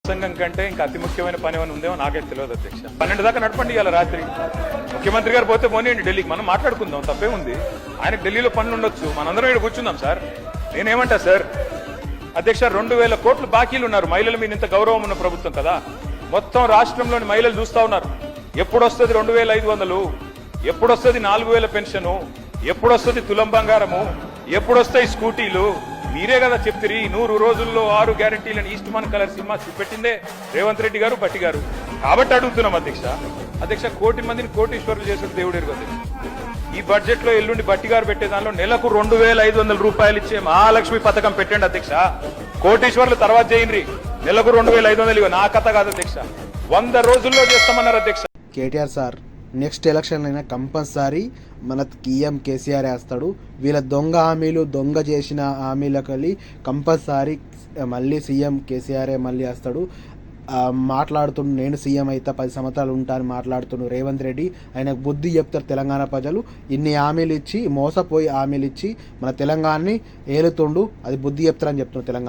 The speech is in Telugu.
ప్రసంగం కంటే ఇంకా అతి ముఖ్యమైన పని ఏమైనా ఉందేమో నాకైతే తెలియదు అధ్యక్ష. 12 దాకా నడపండి ఇవాళ రాత్రి. ముఖ్యమంత్రి గారు పోతే పోనీయండి ఢిల్లీకి, మనం మాట్లాడుకుందాం, తప్పే ఉంది. ఆయనకు ఢిల్లీలో పనులు ఉండొచ్చు, మనందరం ఇక్కడ కూర్చుందాం సార్. నేనేమంటా సార్ అధ్యక్ష, 2000 కోట్లు బాకీలు ఉన్నారు. మహిళల మీద ఇంత గౌరవం ఉన్న ప్రభుత్వం కదా, మొత్తం రాష్ట్రంలోని మహిళలు చూస్తా ఉన్నారు. ఎప్పుడొస్తుంది 2500, ఎప్పుడొస్తుంది 4000 పెన్షను, ఎప్పుడొస్తుంది తులం బంగారము, ఎప్పుడొస్తాయి స్కూటీలు? మీరే కదా చెప్తిరి 100 రోజుల్లో 6 గ్యారంటీలను east Mann colour cinema చూపెట్టిందే Revanth Reddy గారు, భట్టి గారు. కాబట్టి అడుగుతున్నాం అధ్యక్ష. అధ్యక్ష, 1 కోటి మందిని కోటీశ్వరులు చేసిన దేవుడు ఎరుగు అధ్యక్ష. ఈ బడ్జెట్ లో ఎల్లుండి భట్టి గారు పెట్టే దానిలో నెలకు 2500 రూపాయలు ఇచ్చే మహాలక్ష్మి పథకం పెట్టండి అధ్యక్ష. కోటీశ్వర్లు తర్వాత చేయండి, నెలకు 2500 ఇవ్వ. నా కథ కాదు అధ్యక్ష, 100 రోజుల్లో చేస్తామన్నారు అధ్యక్ష. కేటీఆర్ సార్ నెక్స్ట్ ఎలక్షన్ అయినా కంపల్సరీ మన సీఎం కేసీఆర్ వేస్తాడు. వీళ్ళ దొంగ హామీలు, దొంగ చేసిన హామీలకు వెళ్ళి కంపల్సరీ మళ్ళీ సీఎం కేసీఆరే మళ్ళీ వేస్తాడు. మాట్లాడుతుండు, నేను సీఎం అయితే 10 సంవత్సరాలు ఉంటాను మాట్లాడుతుండు రేవంత్ రెడ్డి. ఆయనకు బుద్ధి చెప్తారు తెలంగాణ ప్రజలు. ఇన్ని హామీలు ఇచ్చి, మోసపోయి హామీలు ఇచ్చి మన తెలంగాణని ఏలుతుండు, అది బుద్ధి చెప్తారని చెప్తున్నాడు తెలంగాణ.